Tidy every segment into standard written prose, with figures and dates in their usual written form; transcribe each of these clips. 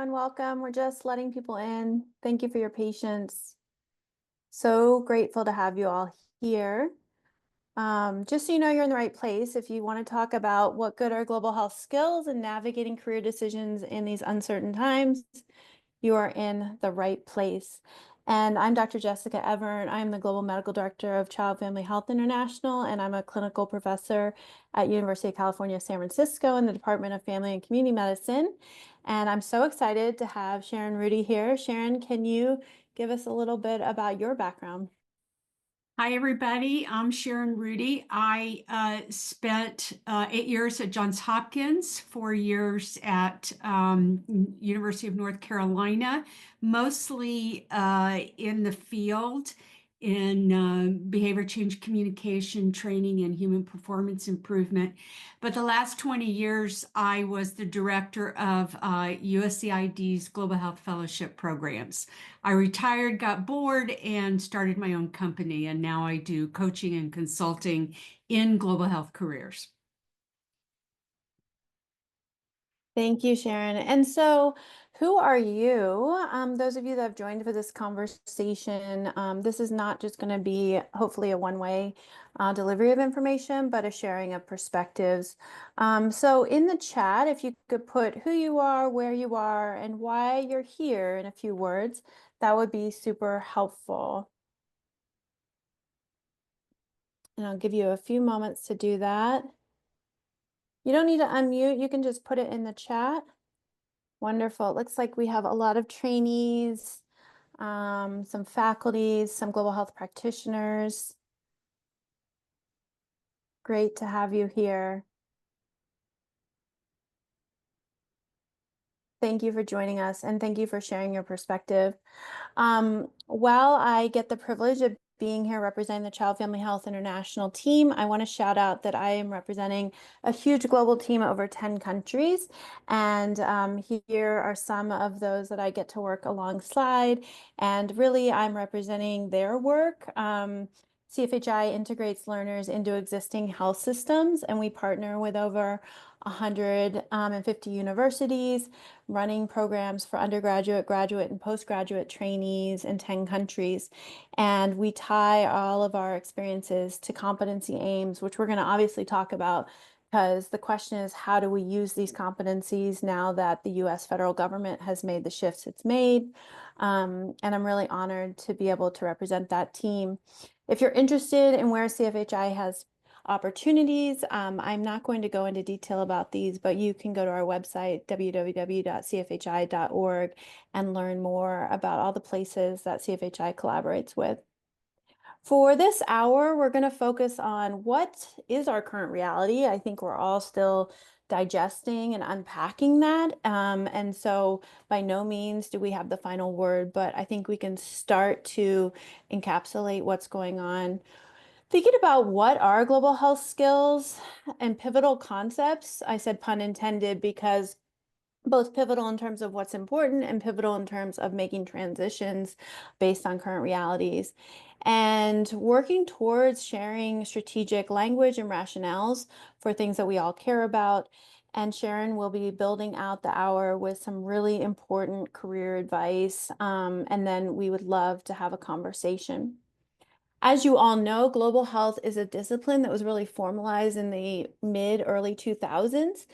everyone. Welcome. We're just letting people in. Thank you for your patience. So grateful to have you all here. Just so you know, you're in the right place. If you want to talk about what good are global health skills and navigating career decisions in these uncertain times, you are in the right place. And I'm Dr. Jessica Evert. I'm the Global Medical Director of Child Family Health International, and I'm a clinical professor at University of California, San Francisco in the Department of Family and Community Medicine. And I'm so excited to have Sharon Rudy here. Sharon, can you give us a little bit about your background? Hi, everybody. I'm Sharon Rudy. I spent 8 years at Johns Hopkins, 4 years at University of North Carolina, mostly in the field in behavior change communication training and human performance improvement. But the last 20 years, I was the director of USCID's Global Health Fellowship programs. I retired, got bored, and started my own company. And now I do coaching and consulting in global health careers. Thank you, Sharon. And so, who are you? Those of you that have joined for this conversation, this is not just going to be hopefully a one-way delivery of information, but a sharing of perspectives. So in the chat, if you could put who you are, where you are, and why you're here in a few words, that would be super helpful. And I'll give you a few moments to do that. You don't need to unmute, you can just put it in the chat. Wonderful. It looks like we have a lot of trainees, some faculties, some global health practitioners. Great to have you here. Thank you for joining us, and thank you for sharing your perspective. While I get the privilege of being here representing the Child Family Health International team, I want to shout out that I am representing a huge global team of over 10 countries. And here are some of those that I get to work alongside. And really, I'm representing their work. CFHI integrates learners into existing health systems, and we partner with over 150 universities, running programs for undergraduate, graduate, and postgraduate trainees in 10 countries. And we tie all of our experiences to competency aims, which we're going to obviously talk about, because the question is, how do we use these competencies now that the US federal government has made the shifts it's made? And I'm really honored to be able to represent that team. If you're interested in where CFHI has opportunities, I'm not going to go into detail about these, but you can go to our website, www.cfhi.org, and learn more about all the places that CFHI collaborates with. For this hour, we're going to focus on what is our current reality. I think we're all still digesting and unpacking that. And so by no means do we have the final word, but I think we can start to encapsulate what's going on. Thinking about what are global health skills and pivotal concepts, I said pun intended, because both pivotal in terms of what's important and pivotal in terms of making transitions based on current realities. And working towards sharing strategic language and rationales for things that we all care about. And Sharon will be building out the hour with some really important career advice. And then we would love to have a conversation. As you all know, global health is a discipline that was really formalized in the early 2000s.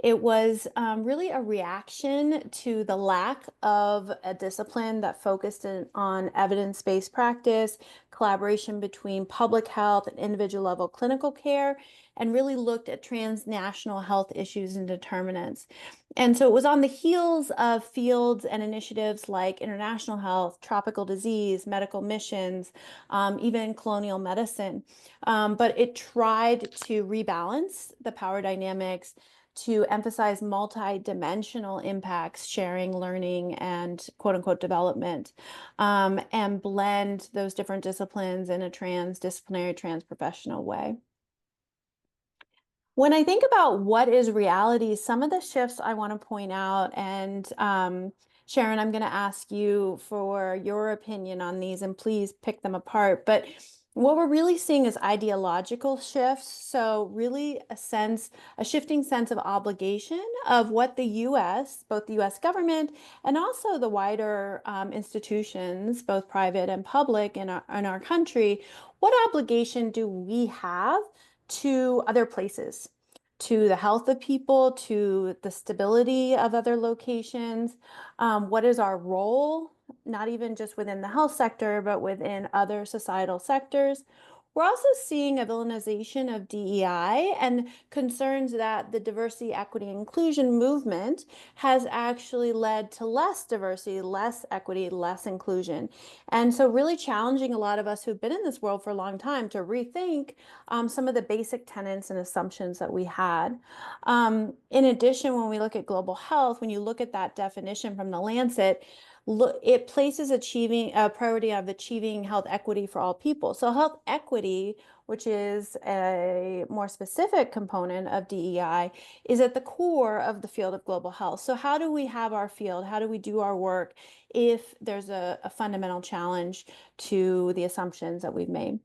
It was really a reaction to the lack of a discipline that focused on evidence-based practice, collaboration between public health and individual level clinical care, and really looked at transnational health issues and determinants. And so it was on the heels of fields and initiatives like international health, tropical disease, medical missions, even colonial medicine. But it tried to rebalance the power dynamics to emphasize multi-dimensional impacts, sharing, learning, and quote unquote development, and blend those different disciplines in a transdisciplinary, transprofessional way. When I think about what is reality, some of the shifts I want to point out, and Sharon, I'm going to ask you for your opinion on these, and please pick them apart. But What we're really seeing is ideological shifts. So really a shifting sense of obligation of what the U.S., both the U.S. government and also the wider institutions, both private and public in our country, what obligation do we have to other places? To the health of people, to the stability of other locations. What is our role not even just within the health sector, but within other societal sectors? We're also seeing a villainization of DEI and concerns that the diversity, equity, inclusion movement has actually led to less diversity, less equity, less inclusion. And so really challenging a lot of us who've been in this world for a long time to rethink some of the basic tenets and assumptions that we had. In addition, when we look at global health, when you look at that definition from the Lancet, it places achieving a priority of achieving health equity for all people. So health equity, which is a more specific component of DEI, is at the core of the field of global health. So how do we have our field? How do we do our work if there's a fundamental challenge to the assumptions that we've made?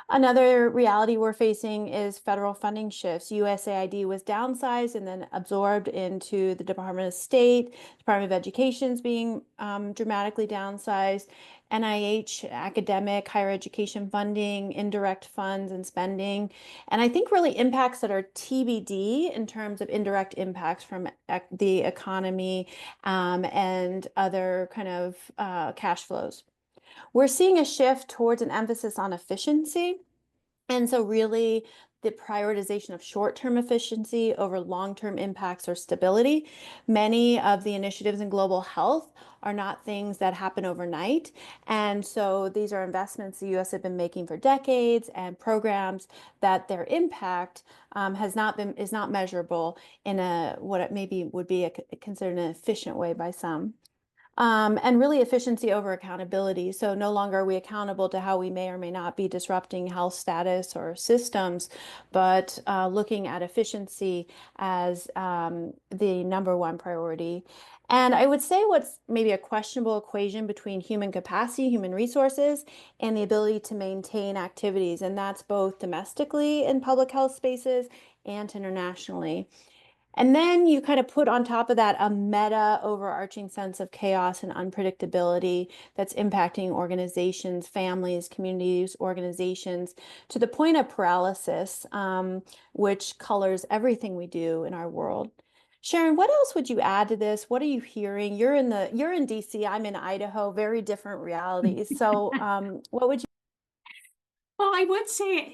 Another reality we're facing is federal funding shifts. USAID was downsized and then absorbed into the Department of State. Department of Education is being dramatically downsized. NIH, academic, higher education funding, indirect funds and spending. And I think really impacts that are TBD in terms of indirect impacts from the economy and other kind of cash flows. We're seeing a shift towards an emphasis on efficiency. And so really the prioritization of short-term efficiency over long-term impacts or stability. Many of the initiatives in global health are not things that happen overnight. And so these are investments the US have been making for decades and programs that their impact is not measurable in what it maybe would be considered an efficient way by some. And really efficiency over accountability. So no longer are we accountable to how we may or may not be disrupting health status or systems, but looking at efficiency as the number one priority. And I would say what's maybe a questionable equation between human capacity, human resources, and the ability to maintain activities. And that's both domestically in public health spaces and internationally. And then you kind of put on top of that a meta overarching sense of chaos and unpredictability that's impacting organizations, families, communities, organizations to the point of paralysis, which colors everything we do in our world. Sharon, what else would you add to this? What are you hearing? You're in DC, I'm in Idaho, very different realities. So what would you? Well, I would say,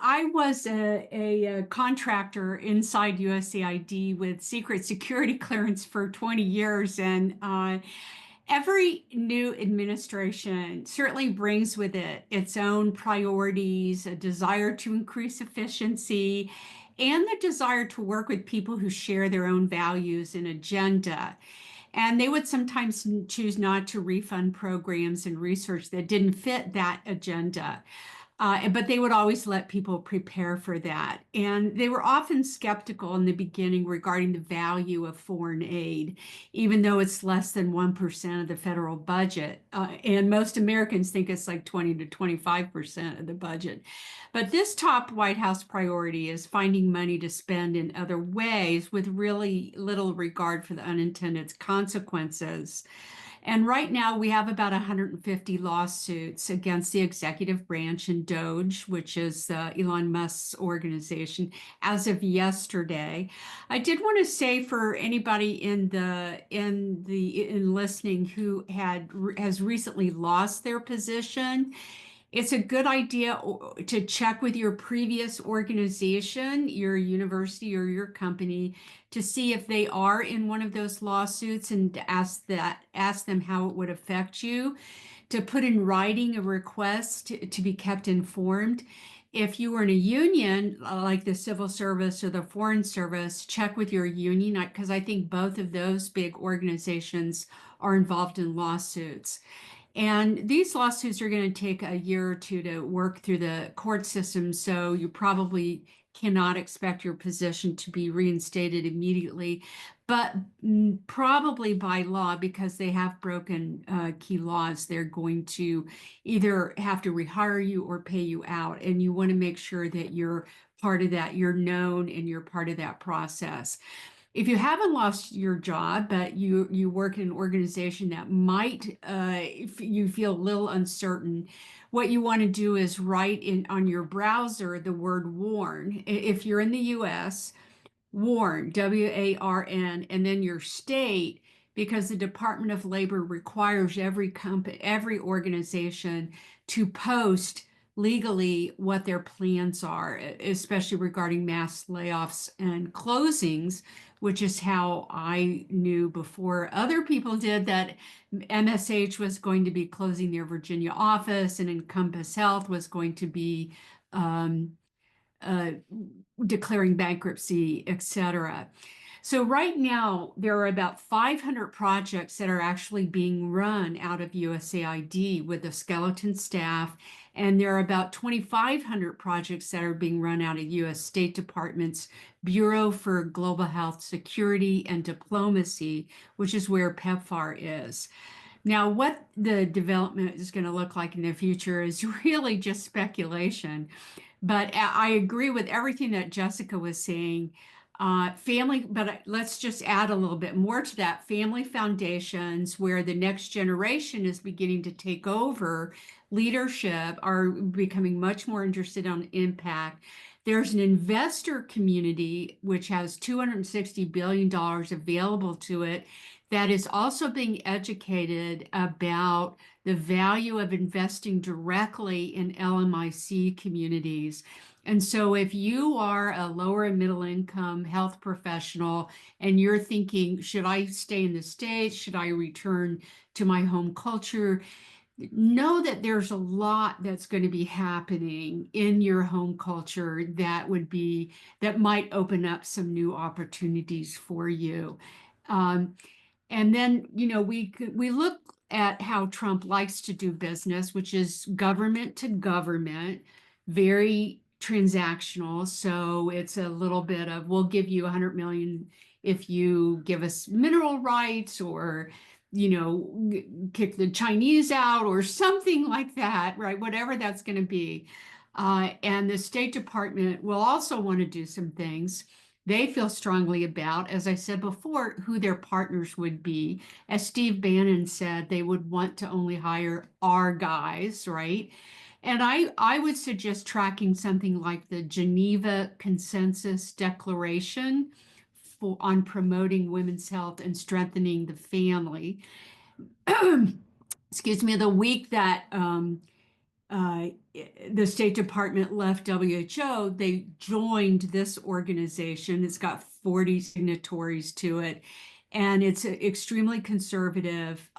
I was a contractor inside USAID with secret security clearance for 20 years. And every new administration certainly brings with it its own priorities, a desire to increase efficiency, and the desire to work with people who share their own values and agenda. And they would sometimes choose not to refund programs and research that didn't fit that agenda. But they would always let people prepare for that. And they were often skeptical in the beginning regarding the value of foreign aid, even though it's less than 1% of the federal budget. And most Americans think it's like 20 to 25% of the budget. But this top White House priority is finding money to spend in other ways with really little regard for the unintended consequences. And right now, we have about 150 lawsuits against the executive branch and DOGE, which is Elon Musk's organization, as of yesterday. I did want to say for anybody in listening who has recently lost their position, it's a good idea to check with your previous organization, your university or your company, to see if they are in one of those lawsuits and to ask them how it would affect you, to put in writing a request to be kept informed. If you were in a union, like the civil service or the foreign service, check with your union, because I think both of those big organizations are involved in lawsuits. And these lawsuits are going to take a year or two to work through the court system. So you probably cannot expect your position to be reinstated immediately, but probably by law, because they have broken key laws, they're going to either have to rehire you or pay you out. And you want to make sure that you're part of that, you're known and you're part of that process. If you haven't lost your job, but you work in an organization that might if you feel a little uncertain, what you want to do is write in on your browser the word warn. If you're in the US, warn, WARN, and then your state, because the Department of Labor requires every company, every organization to post legally what their plans are, especially regarding mass layoffs and closings, which is how I knew before other people did that MSH was going to be closing their Virginia office and Encompass Health was going to be um, uh, declaring bankruptcy, etc. So right now, there are about 500 projects that are actually being run out of USAID with a skeleton staff, and there are about 2,500 projects that are being run out of U.S. State Department's Bureau for Global Health Security and Diplomacy, which is where PEPFAR is. Now, what the development is going to look like in the future is really just speculation. But I agree with everything that Jessica was saying. Family, but let's just add a little bit more to that. Family foundations, where the next generation is beginning to take over leadership, are becoming much more interested on impact. There's an investor community which has $260 billion available to it that is also being educated about the value of investing directly in LMIC communities. And so if you are a lower and middle income health professional and you're thinking, should I stay in the States? Should I return to my home culture? Know that there's a lot that's going to be happening in your home culture that might open up some new opportunities for you. Um, and then, we look at how Trump likes to do business, which is government to government, very transactional. So it's a little bit of, we'll give you 100 million if you give us mineral rights, or, kick the Chinese out or something like that, right? Whatever that's going to be. And the State Department will also want to do some things they feel strongly about, as I said before, who their partners would be. As Steve Bannon said, they would want to only hire our guys, right? And I would suggest tracking something like the Geneva Consensus Declaration on promoting women's health and strengthening the family. Excuse me, the week that uh, the State Department left WHO, they joined this organization. It's got 40 signatories to it, and it's extremely conservative.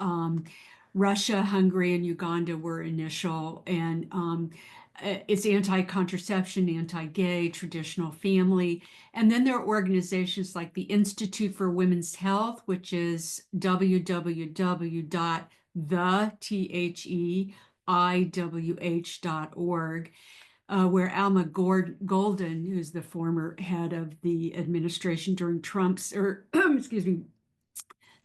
Russia, Hungary, and Uganda were initial, and it's anti-contraception, anti-gay, traditional family. And then there are organizations like the Institute for Women's Health, which is www.theiwh.org, where Alma Golden, who's the former head of the administration during Trump's, or excuse me,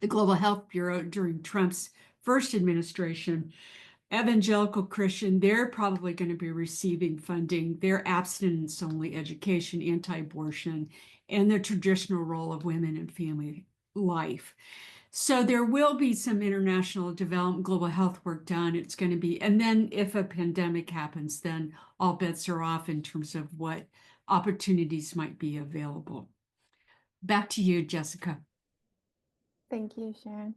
the Global Health Bureau during Trump's first administration, evangelical Christian, they're probably going to be receiving funding. They're abstinence only education, anti-abortion, and the traditional role of women in family life. So there will be some international development, global health work done. It's going to be, and then if a pandemic happens, then all bets are off in terms of what opportunities might be available. Back to you, Jessica. Thank you, Sharon.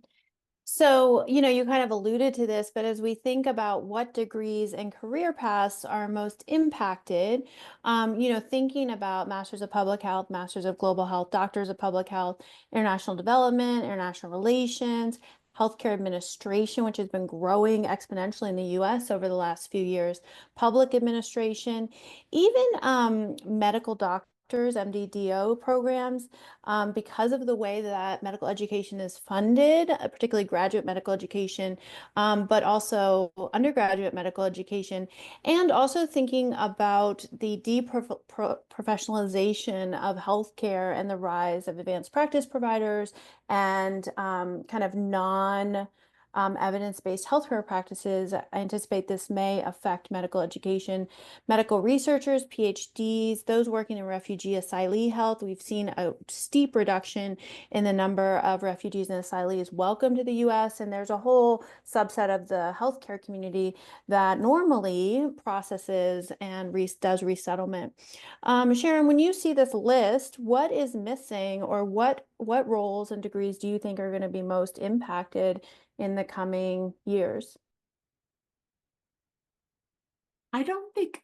So, you kind of alluded to this, but as we think about what degrees and career paths are most impacted, thinking about Masters of Public Health, Masters of Global Health, Doctors of Public Health, International Development, International Relations, Healthcare Administration, which has been growing exponentially in the US over the last few years, Public Administration, even medical doctors doctors, MD-DO programs, because of the way that medical education is funded, particularly graduate medical education, but also undergraduate medical education, and also thinking about the deprofessionalization of healthcare and the rise of advanced practice providers and kind of non evidence-based healthcare practices. I anticipate this may affect medical education. Medical researchers, PhDs, those working in refugee asylee health, we've seen a steep reduction in the number of refugees and asylees welcome to the US, and there's a whole subset of the healthcare community that normally processes and does resettlement. Sharon, when you see this list, what is missing, or what roles and degrees do you think are going to be most impacted in the coming years? I don't think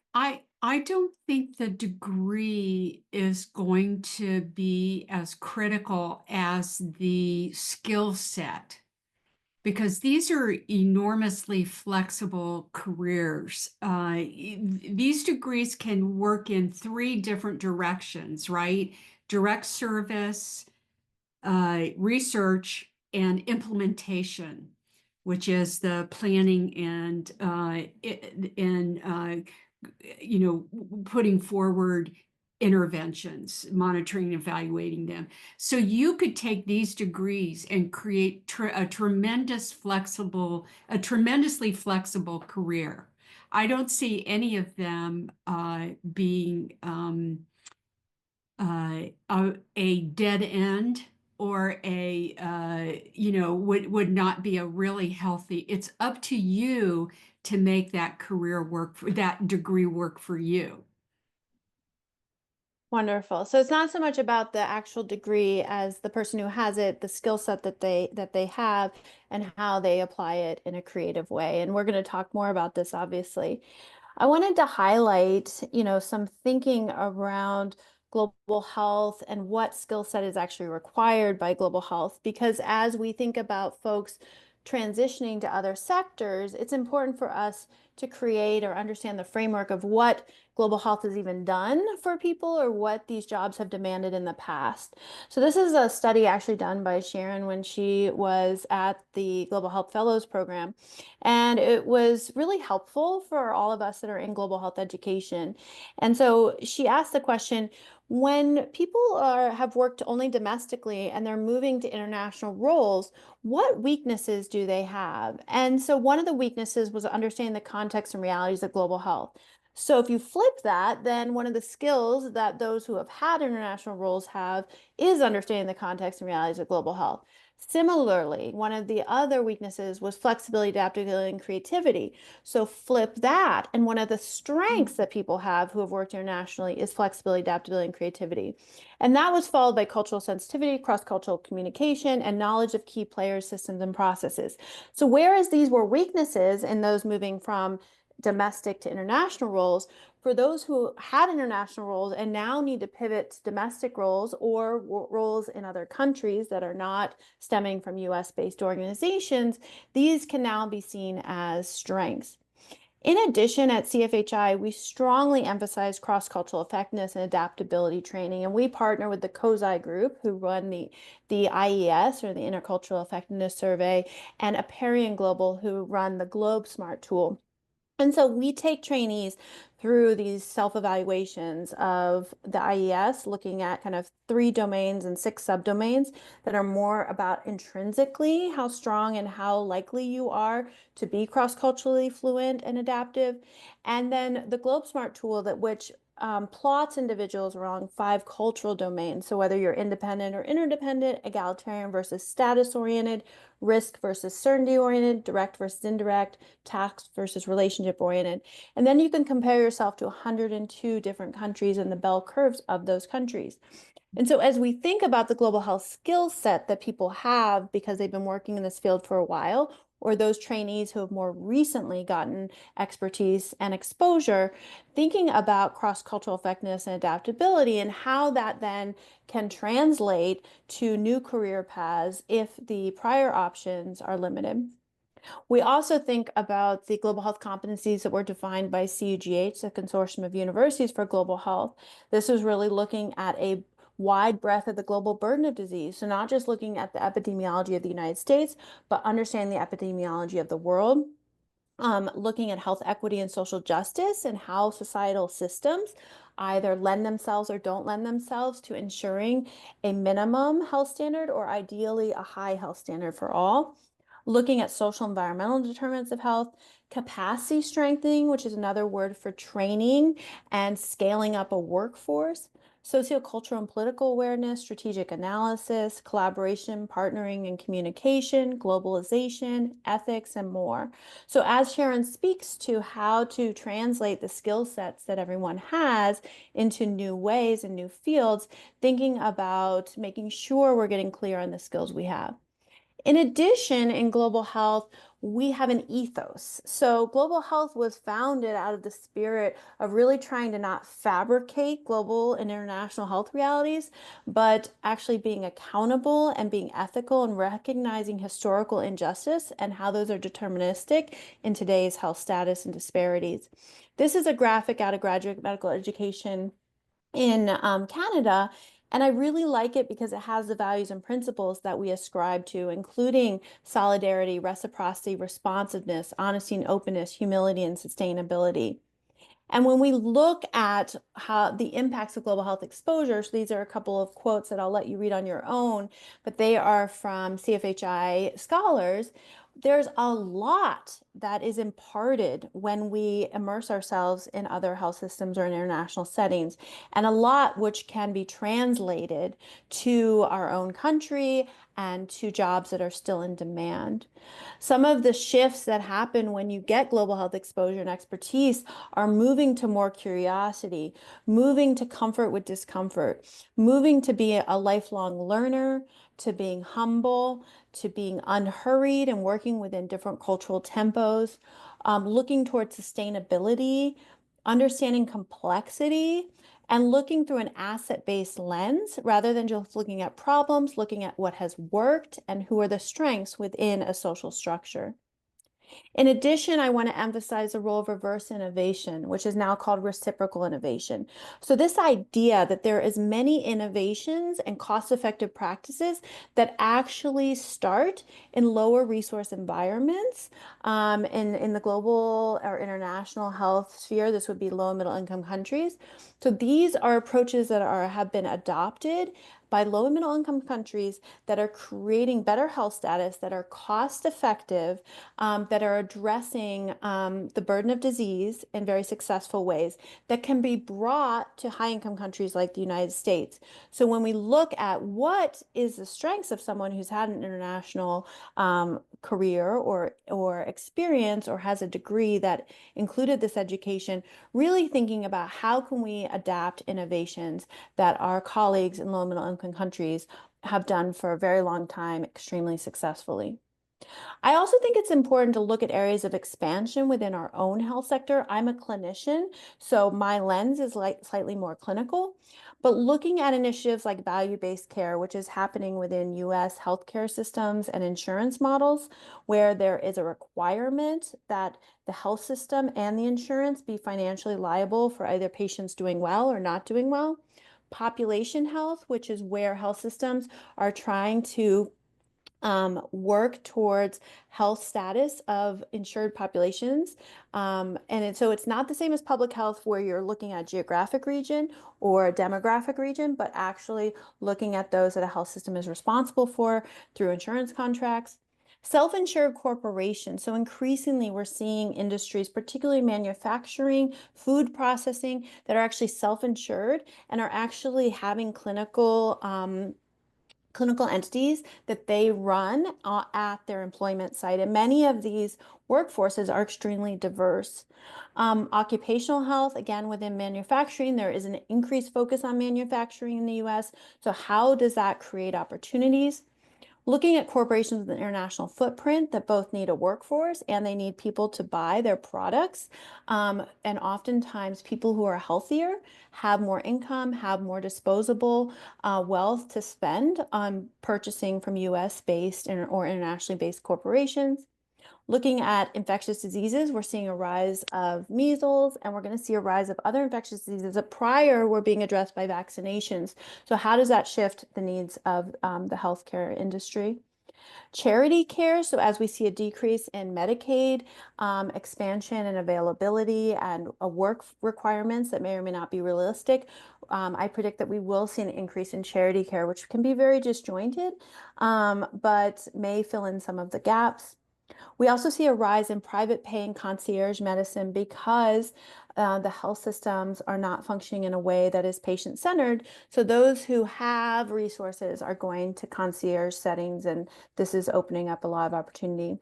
the degree is going to be as critical as the skill set, because these are enormously flexible careers. These degrees can work in three different directions, right? Direct service, research, and implementation, which is the planning and putting forward interventions, monitoring and evaluating them. So you could take these degrees and create a tremendously flexible career. I don't see any of them being a dead end, or would not be a really healthy. It's up to you to make that that degree work for you. Wonderful. So it's not so much about the actual degree as the person who has it, the skill set that they have, and how they apply it in a creative way. And we're going to talk more about this, obviously. I wanted to highlight, some thinking around global health and what skill set is actually required by global health, because as we think about folks transitioning to other sectors, it's important for us to create or understand the framework of what global health has even done for people, or what these jobs have demanded in the past. So this is a study actually done by Sharon when she was at the Global Health Fellows Program. And it was really helpful for all of us that are in global health education. And so she asked the question, when people have worked only domestically and they're moving to international roles, what weaknesses do they have? And so one of the weaknesses was understanding the context and realities of global health. So if you flip that, then one of the skills that those who have had international roles have is understanding the context and realities of global health. Similarly, one of the other weaknesses was flexibility, adaptability, and creativity. So flip that, and one of the strengths that people have who have worked internationally is flexibility, adaptability, and creativity. And that was followed by cultural sensitivity, cross-cultural communication, and knowledge of key players, systems, and processes. So whereas these were weaknesses in those moving from domestic to international roles, for those who had international roles and now need to pivot to domestic roles or roles in other countries that are not stemming from US-based organizations, these can now be seen as strengths. In addition, at CFHI, we strongly emphasize cross-cultural effectiveness and adaptability training, and we partner with the COSI group, who run the IES, or the Intercultural Effectiveness Survey, and Aperion Global, who run the Globe Smart tool. And so we take trainees through these self-evaluations of the IES, looking at kind of 3 domains and 6 subdomains that are more about intrinsically how strong and how likely you are to be cross-culturally fluent and adaptive. And then the GlobeSmart tool which plots individuals along 5 cultural domains. So whether you're independent or interdependent, egalitarian versus status-oriented, risk versus certainty-oriented, direct versus indirect, task versus relationship-oriented. And then you can compare yourself to 102 different countries and the bell curves of those countries. And so as we think about the global health skill set that people have because they've been working in this field for a while, or those trainees who have more recently gotten expertise and exposure, thinking about cross-cultural effectiveness and adaptability and how that then can translate to new career paths if the prior options are limited. We also think about the global health competencies that were defined by CUGH, the Consortium of Universities for Global Health. This was really looking at a wide breadth of the global burden of disease. So not just looking at the epidemiology of the United States, but understanding the epidemiology of the world. Looking at health equity and social justice and how societal systems either lend themselves or don't lend themselves to ensuring a minimum health standard or ideally a high health standard for all. Looking at social environmental determinants of health, capacity strengthening, which is another word for training and scaling up a workforce, sociocultural and political awareness, strategic analysis, collaboration, partnering and communication, globalization, ethics, and more. So as Sharon speaks to how to translate the skill sets that everyone has into new ways and new fields, thinking about making sure we're getting clear on the skills we have. In addition, in global health, we have an ethos. So global health was founded out of the spirit of really trying to not fabricate global and international health realities, but actually being accountable and being ethical and recognizing historical injustice and how those are deterministic in today's health status and disparities. This is a graphic out of graduate medical education in Canada. And I really like it because it has the values and principles that we ascribe to, including solidarity, reciprocity, responsiveness, honesty and openness, humility, and sustainability. And when we look at how the impacts of global health exposure, so these are a couple of quotes that I'll let you read on your own, but they are from CFHI scholars. There's a lot that is imparted when we immerse ourselves in other health systems or in international settings, and a lot which can be translated to our own country and to jobs that are still in demand. Some of the shifts that happen when you get global health exposure and expertise are moving to more curiosity, moving to comfort with discomfort, moving to be a lifelong learner, to being humble, to being unhurried and working within different cultural tempos, looking towards sustainability, understanding complexity, and looking through an asset-based lens rather than just looking at problems, looking at what has worked and who are the strengths within a social structure. In addition, I want to emphasize the role of reverse innovation, which is now called reciprocal innovation. So this idea that there is many innovations and cost-effective practices that actually start in lower resource environments. In the global or international health sphere, this would be low and middle income countries. So these are approaches that have been adopted by low and middle income countries that are creating better health status, that are cost effective, that are addressing the burden of disease in very successful ways that can be brought to high income countries like the United States. So when we look at what is the strengths of someone who's had an international career or experience or has a degree that included this education, really thinking about how can we adapt innovations that our colleagues in low and middle income countries have done for a very long time extremely successfully. I also think it's important to look at areas of expansion within our own health sector. I'm a clinician, so my lens is like slightly more clinical, but looking at initiatives like value-based care, which is happening within US healthcare systems and insurance models, where there is a requirement that the health system and the insurance be financially liable for either patients doing well or not doing well. Population health, which is where health systems are trying to work towards health status of insured populations. So it's not the same as public health where you're looking at geographic region or a demographic region, but actually looking at those that a health system is responsible for through insurance contracts. Self-insured corporations. So increasingly we're seeing industries, particularly manufacturing, food processing, that are actually self-insured and are actually having clinical entities that they run at their employment site. And many of these workforces are extremely diverse. Occupational health, again, within manufacturing, there is an increased focus on manufacturing in the US. So how does that create opportunities? Looking at corporations with an international footprint that both need a workforce and they need people to buy their products. And oftentimes people who are healthier have more income, have more disposable wealth to spend on purchasing from US based or internationally based corporations. Looking at infectious diseases, we're seeing a rise of measles, and we're going to see a rise of other infectious diseases that prior were being addressed by vaccinations. So how does that shift the needs of the healthcare industry? Charity care, so as we see a decrease in Medicaid expansion and availability and work requirements that may or may not be realistic, I predict that we will see an increase in charity care, which can be very disjointed, but may fill in some of the gaps. We also see a rise in private paying concierge medicine because the health systems are not functioning in a way that is patient centered. So those who have resources are going to concierge settings, and this is opening up a lot of opportunity.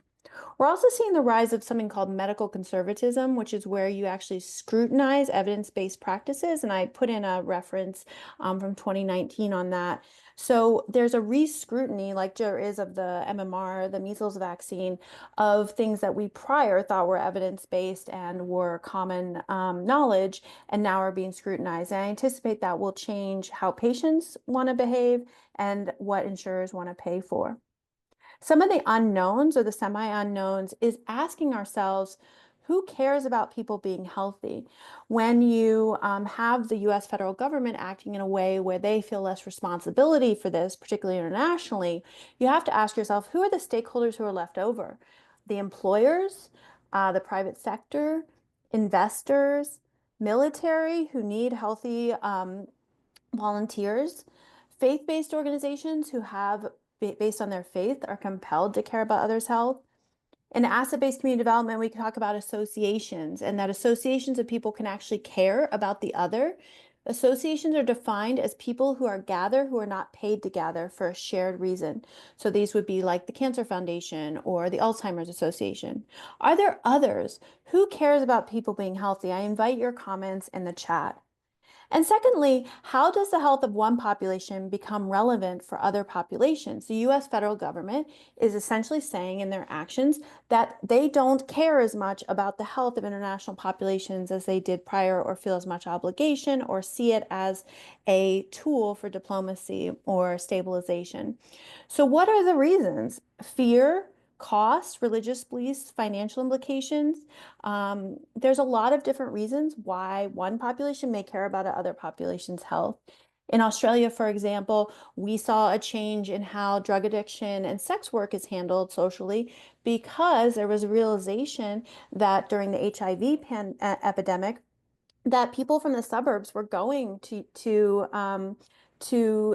We're also seeing the rise of something called medical conservatism, which is where you actually scrutinize evidence-based practices. And I put in a reference from 2019 on that. So there's a re-scrutiny, like there is of the MMR, the measles vaccine, of things that we prior thought were evidence-based and were common knowledge, and now are being scrutinized. And I anticipate that will change how patients want to behave and what insurers want to pay for. Some of the unknowns or the semi-unknowns is asking ourselves, who cares about people being healthy? When you have the US federal government acting in a way where they feel less responsibility for this, particularly internationally, you have to ask yourself, who are the stakeholders who are left over? The employers, the private sector, investors, military who need healthy volunteers, faith-based organizations who have, based on their faith, are compelled to care about others' health. In asset-based community development, we can talk about associations, and that associations of people can actually care about the other. Associations are defined as people who are not paid to gather for a shared reason. So these would be like the Cancer Foundation or the Alzheimer's Association. Are there others? Who cares about people being healthy? I invite your comments in the chat. And secondly, how does the health of one population become relevant for other populations? The US federal government is essentially saying in their actions that they don't care as much about the health of international populations as they did prior, or feel as much obligation, or see it as a tool for diplomacy or stabilization. So what are the reasons? Fear, cost, religious beliefs, financial implications. There's a lot of different reasons why one population may care about another population's health. In Australia, for example, we saw a change in how drug addiction and sex work is handled socially because there was a realization that during the HIV epidemic, that people from the suburbs were going to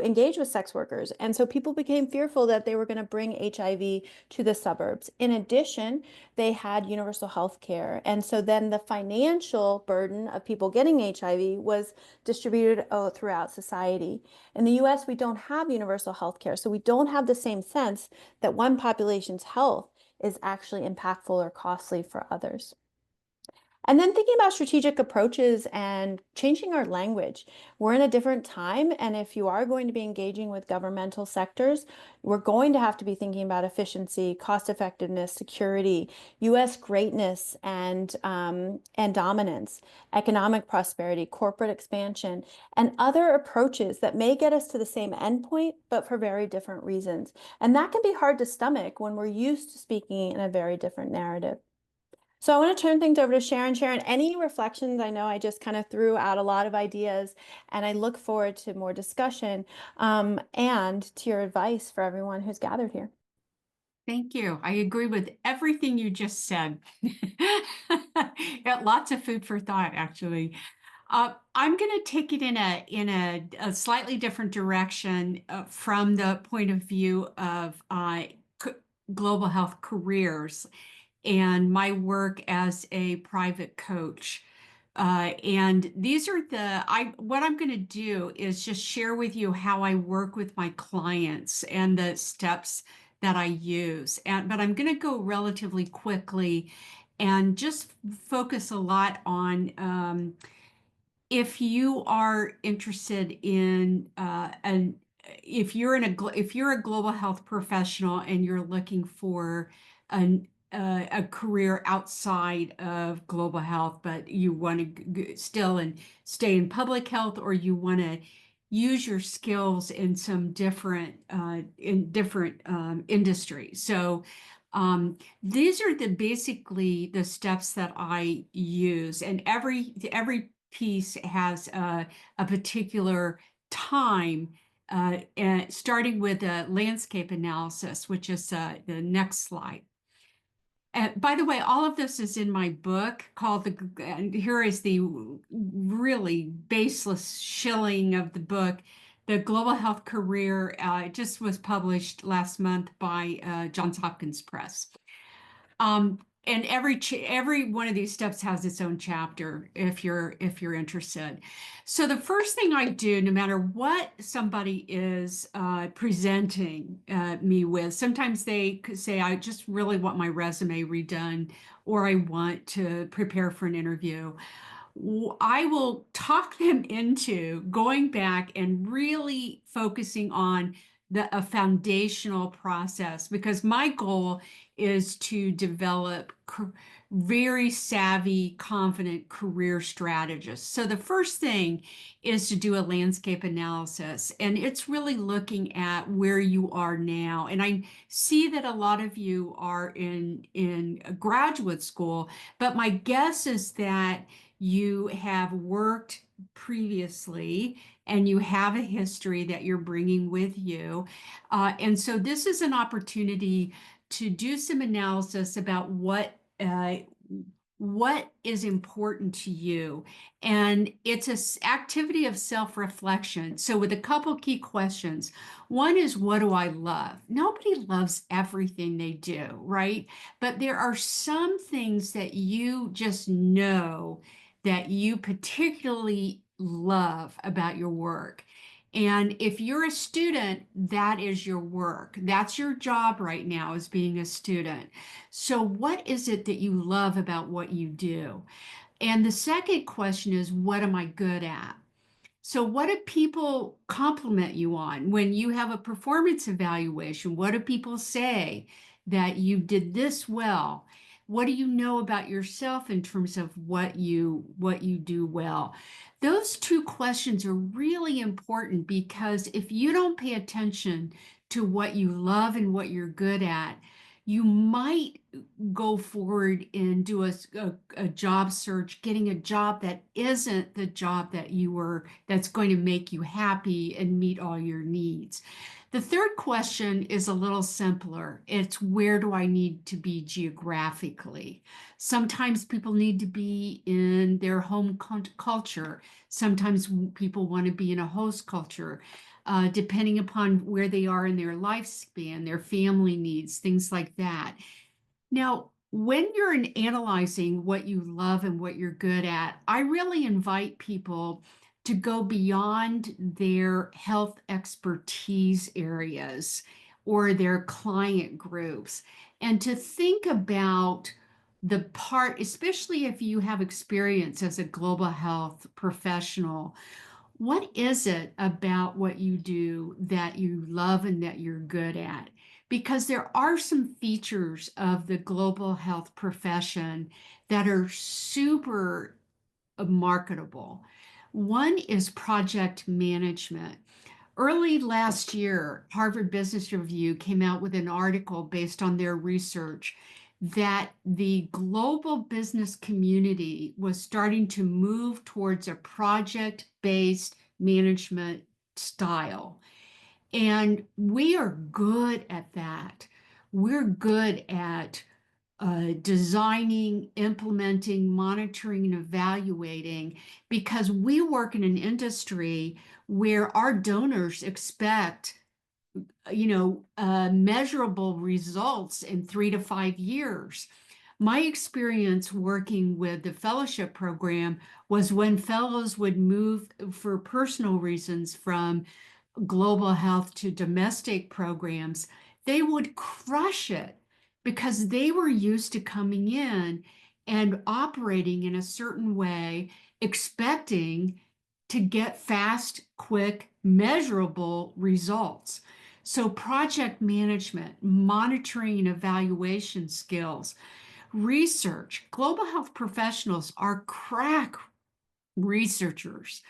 engage with sex workers. And so people became fearful that they were going to bring HIV to the suburbs. In addition, they had universal health care. And so then the financial burden of people getting HIV was distributed throughout society. In the US, we don't have universal health care. So we don't have the same sense that one population's health is actually impactful or costly for others. And then thinking about strategic approaches and changing our language. We're in a different time, and if you are going to be engaging with governmental sectors, we're going to have to be thinking about efficiency, cost effectiveness, security, US greatness and dominance, economic prosperity, corporate expansion, and other approaches that may get us to the same endpoint, but for very different reasons. And that can be hard to stomach when we're used to speaking in a very different narrative. So I want to turn things over to Sharon. Sharon, any reflections? I know I just kind of threw out a lot of ideas, and I look forward to more discussion and to your advice for everyone who's gathered here. Thank you. I agree with everything you just said. Got lots of food for thought, actually. I'm going to take it in a slightly different direction from the point of view of global health careers and my work as a private coach. And these are what I'm going to do is just share with you how I work with my clients and the steps that I use. But I'm going to go relatively quickly and just focus a lot on if you are interested in if you're a global health professional and you're looking for a career outside of global health, but you want to still and stay in public health, or you want to use your skills in some different industries. So These are basically the steps that I use, and every piece has a particular time, and starting with a landscape analysis, which is the next slide. By the way, all of this is in my book called and here is the really baseless shilling of the book, The Global Health Career. It just was published last month by Johns Hopkins Press. And every one of these steps has its own chapter if you're interested. So the first thing I do, no matter what somebody is presenting me with, sometimes they could say, I just really want my resume redone, or I want to prepare for an interview. I will talk them into going back and really focusing on a foundational process, because my goal is to develop very savvy, confident career strategists. So the first thing is to do a landscape analysis, and it's really looking at where you are now. And I see that a lot of you are in graduate school, but my guess is that you have worked previously and you have a history that you're bringing with you. And so this is an opportunity to do some analysis about what is important to you. And it's an activity of self-reflection. So with a couple key questions. One is, what do I love? Nobody loves everything they do, right? But there are some things that you just know that you particularly love about your work. And if you're a student, that is your work. That's your job right now, is being a student. So what is it that you love about what you do? And the second question is, what am I good at? So, what do people compliment you on when you have a performance evaluation? What do people say that you did this well? What do you know about yourself in terms of what you do well? Those two questions are really important, because if you don't pay attention to what you love and what you're good at, you might go forward and do a job search, getting a job that isn't the job that's going to make you happy and meet all your needs. The third question is a little simpler. It's, where do I need to be geographically? Sometimes people need to be in their home culture. Sometimes people want to be in a host culture, depending upon where they are in their lifespan, their family needs, things like that. Now, when you're analyzing what you love and what you're good at, I really invite people to go beyond their health expertise areas or their client groups, and to think about the part, especially if you have experience as a global health professional. What is it about what you do that you love and that you're good at? Because there are some features of the global health profession that are super marketable. One is project management. Early last year, Harvard Business Review came out with an article based on their research that the global business community was starting to move towards a project-based management style. And we are good at that. We're good at designing, implementing, monitoring, and evaluating, because we work in an industry where our donors expect, measurable results in 3 to 5 years. My experience working with the fellowship program was when fellows would move for personal reasons from global health to domestic programs, they would crush it because they were used to coming in and operating in a certain way, expecting to get fast, quick, measurable results. So, project management, monitoring and evaluation skills, research. Global health professionals are crack researchers.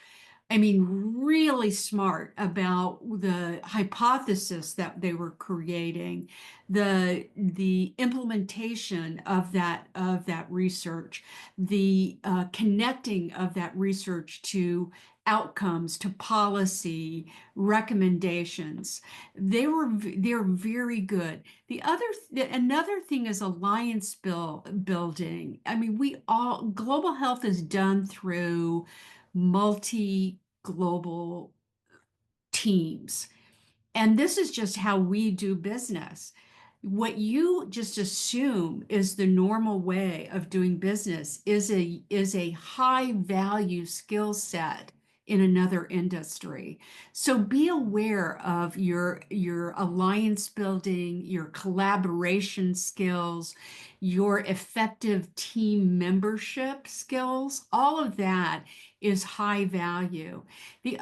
I mean, really smart about the hypothesis that they were creating, the implementation of that research, the connecting of that research to outcomes, to policy recommendations. They're very good. Another thing is alliance building. I mean, we all global health is done through multi-global teams. And this is just how we do business. What you just assume is the normal way of doing business is a high value skill set in another industry. So be aware of your alliance building, your collaboration skills, your effective team membership skills. All of that is high value. The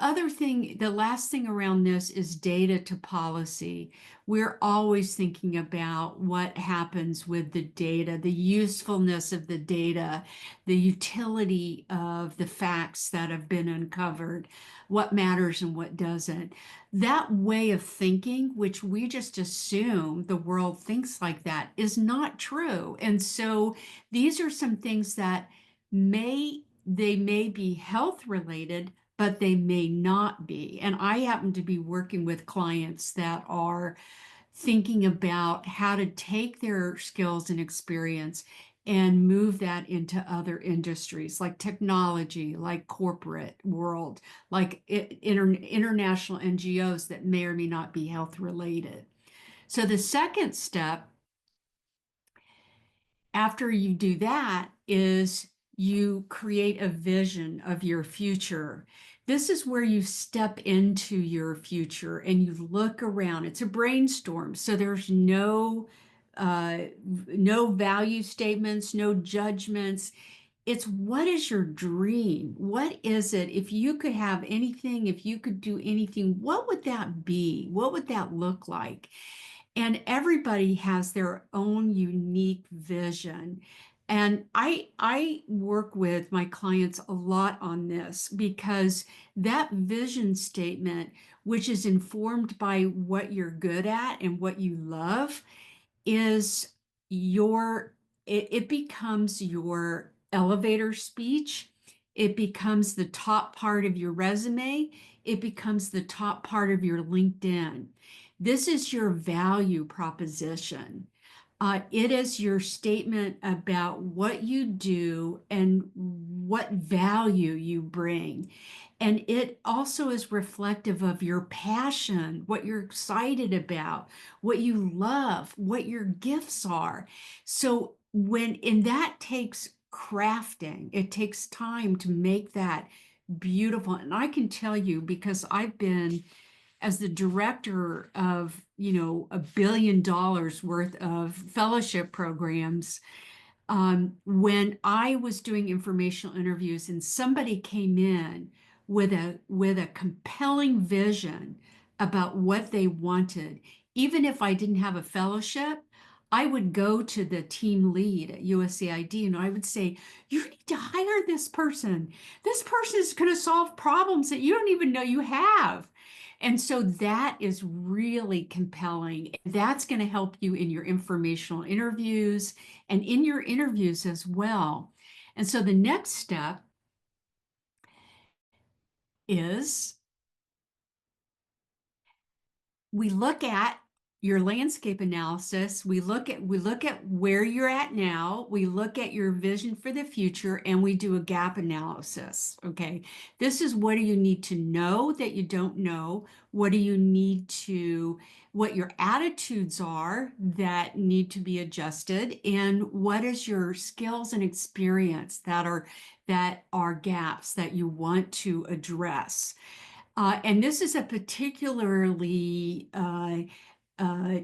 last thing around this is data to policy. We're always thinking about what happens with the data, the usefulness of the data, the utility of the facts that have been uncovered, what matters and what doesn't. That way of thinking, which we just assume the world thinks like that, is not true. And so these are some things that they may be health related, but they may not be. And I happen to be working with clients that are thinking about how to take their skills and experience and move that into other industries like technology, like corporate world, like international NGOs that may or may not be health related. So the second step after you do that is you create a vision of your future. This is where you step into your future and you look around. It's a brainstorm, so there's no value statements, no judgments. It's what is your dream? What is it? If you could have anything, if you could do anything, what would that be? What would that look like? And everybody has their own unique vision. And I work with my clients a lot on this because that vision statement, which is informed by what you're good at and what you love, is it becomes your elevator speech. It becomes the top part of your resume. It becomes the top part of your LinkedIn. This is your value proposition. It is your statement about what you do and what value you bring. And it also is reflective of your passion, what you're excited about, what you love, what your gifts are. So and that takes crafting, it takes time to make that beautiful. And I can tell you because I've been as the director of, $1 billion worth of fellowship programs, when I was doing informational interviews and somebody came in with a compelling vision about what they wanted, even if I didn't have a fellowship, I would go to the team lead at USAID and I would say, "You need to hire this person. This person is going to solve problems that you don't even know you have." And so that is really compelling. That's going to help you in your informational interviews and in your interviews as well. And so the next step is we look at your landscape analysis. We look at where you're at now. We look at your vision for the future and we do a gap analysis. Okay. This is what do you need to know that you don't know? What do you need to, what your attitudes are that need to be adjusted? And what is your skills and experience that are gaps that you want to address? And this is a particularly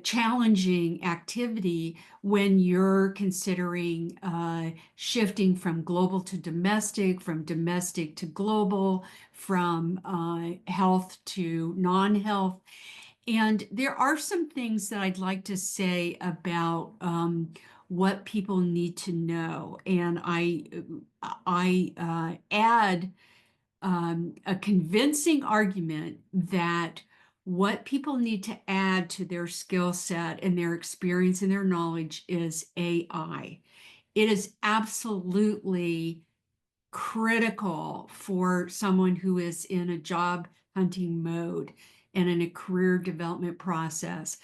challenging activity when you're considering shifting from global to domestic, from domestic to global, from health to non-health. And there are some things that I'd like to say about what people need to know. And I add a convincing argument that what people need to add to their skill set and their experience and their knowledge is AI. It is absolutely critical for someone who is in a job hunting mode and in a career development process.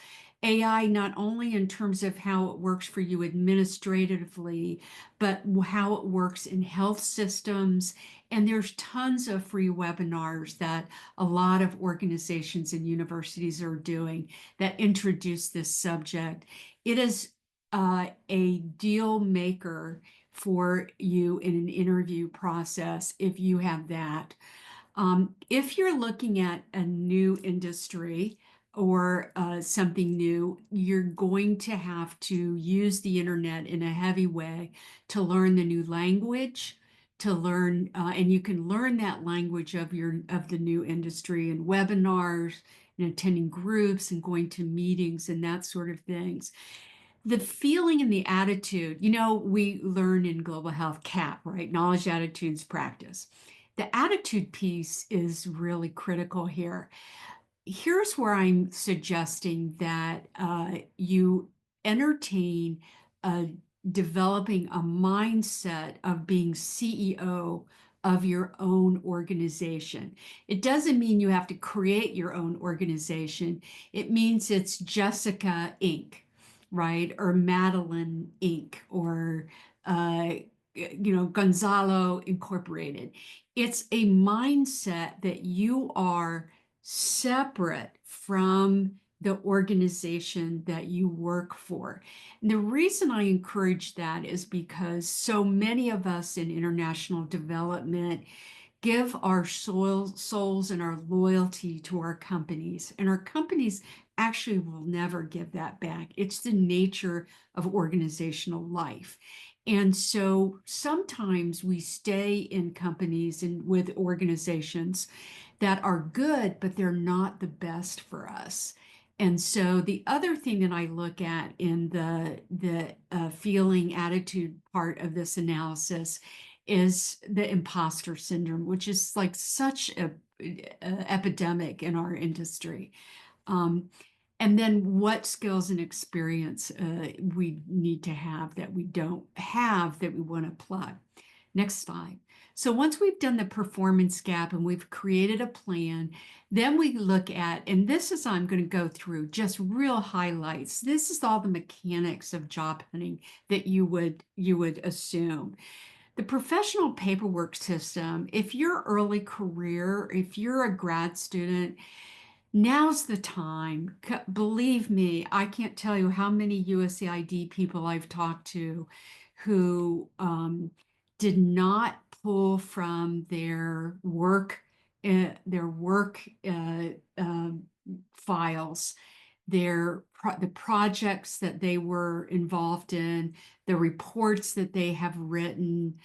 AI, not only in terms of how it works for you administratively, but how it works in health systems. And there's tons of free webinars that a lot of organizations and universities are doing that introduce this subject. It is a deal maker for you in an interview process if you have that. If you're looking at a new industry or something new, you're going to have to use the internet in a heavy way to learn the new language, to learn, and you can learn that language of the new industry in webinars and attending groups and going to meetings and that sort of things. The feeling and the attitude, we learn in global health CAP, right? Knowledge, attitudes, practice. The attitude piece is really critical here. Here's where I'm suggesting that you entertain developing a mindset of being CEO of your own organization. It doesn't mean you have to create your own organization. It means it's Jessica Inc., right? Or Madeline Inc. or Gonzalo Incorporated. It's a mindset that you are separate from the organization that you work for. And the reason I encourage that is because so many of us in international development give our souls and our loyalty to our companies, and our companies actually will never give that back. It's the nature of organizational life. And so sometimes we stay in companies and with organizations that are good, but they're not the best for us. And so the other thing that I look at in the feeling attitude part of this analysis is the imposter syndrome, which is like such a epidemic in our industry. And then what skills and experience we need to have that we don't have that we want to apply. Next slide. So once we've done the performance gap and we've created a plan, then we look at, and this is, I'm going to go through just real highlights. This is all the mechanics of job hunting that you would assume. The professional paperwork system, if you're early career, if you're a grad student, now's the time. Believe me, I can't tell you how many USAID people I've talked to who did not pull from their work files, the projects that they were involved in, the reports that they have written,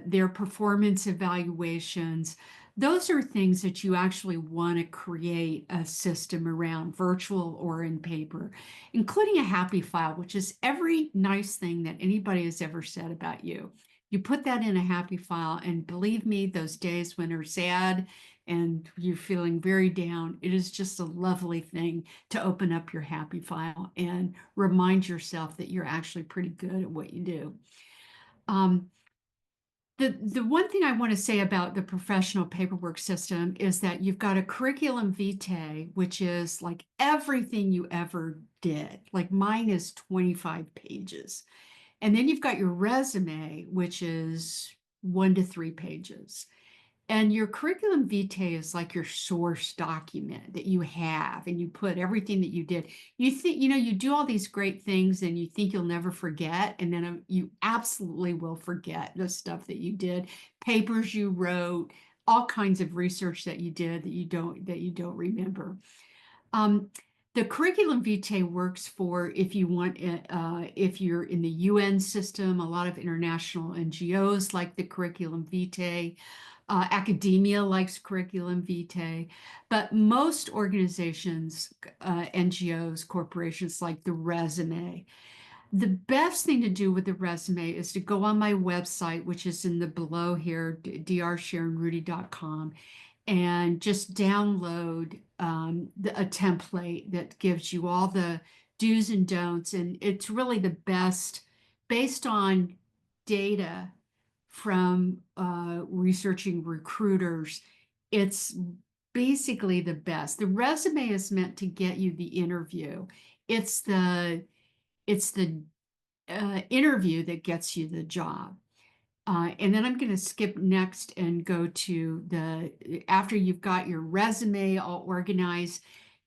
their performance evaluations. Those are things that you actually want to create a system around, virtual or in paper, including a happy file, which is every nice thing that anybody has ever said about you. You put that in a happy file, and believe me, those days when you're sad and you're feeling very down, it is just a lovely thing to open up your happy file and remind yourself that you're actually pretty good at what you do. The one thing I want to say about the professional paperwork system is that you've got a curriculum vitae, which is like everything you ever did. Like mine is 25 pages. And then you've got your resume, which is 1 to 3 pages. And your curriculum vitae is like your source document that you have, and you put everything that you did. You think, you do all these great things and you think you'll never forget, and then you absolutely will forget the stuff that you did, papers you wrote, all kinds of research that you did that you don't remember. The curriculum vitae works for if you want, if you're in the UN system. A lot of international NGOs like the curriculum vitae. Academia likes curriculum vitae, but most organizations, NGOs, corporations like the resume. The best thing to do with the resume is to go on my website, which is in the below here, drsharonrudy.com, and just download a template that gives you all the do's and don'ts. And it's really the best based on data from researching recruiters. It's basically the best. The resume is meant to get you the interview. It's the interview that gets you the job. And then I'm going to skip next and go to after you've got your resume all organized,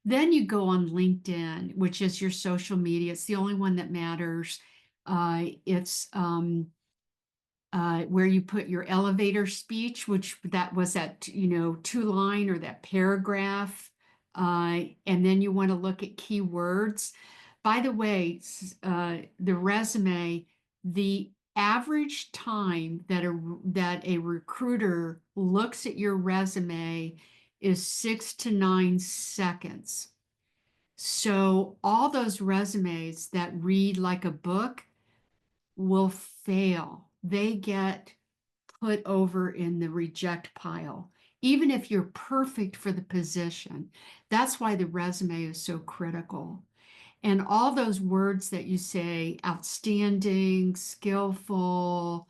then you go on LinkedIn, which is your social media. It's the only one that matters. It's where you put your elevator speech, which that was that, two-line or that paragraph. And then you want to look at keywords. By the way, the resume, the average time that a recruiter looks at your resume is 6 to 9 seconds. So all those resumes that read like a book will fail. They get put over in the reject pile, even if you're perfect for the position. That's why the resume is so critical. And all those words that you say, outstanding, skillful,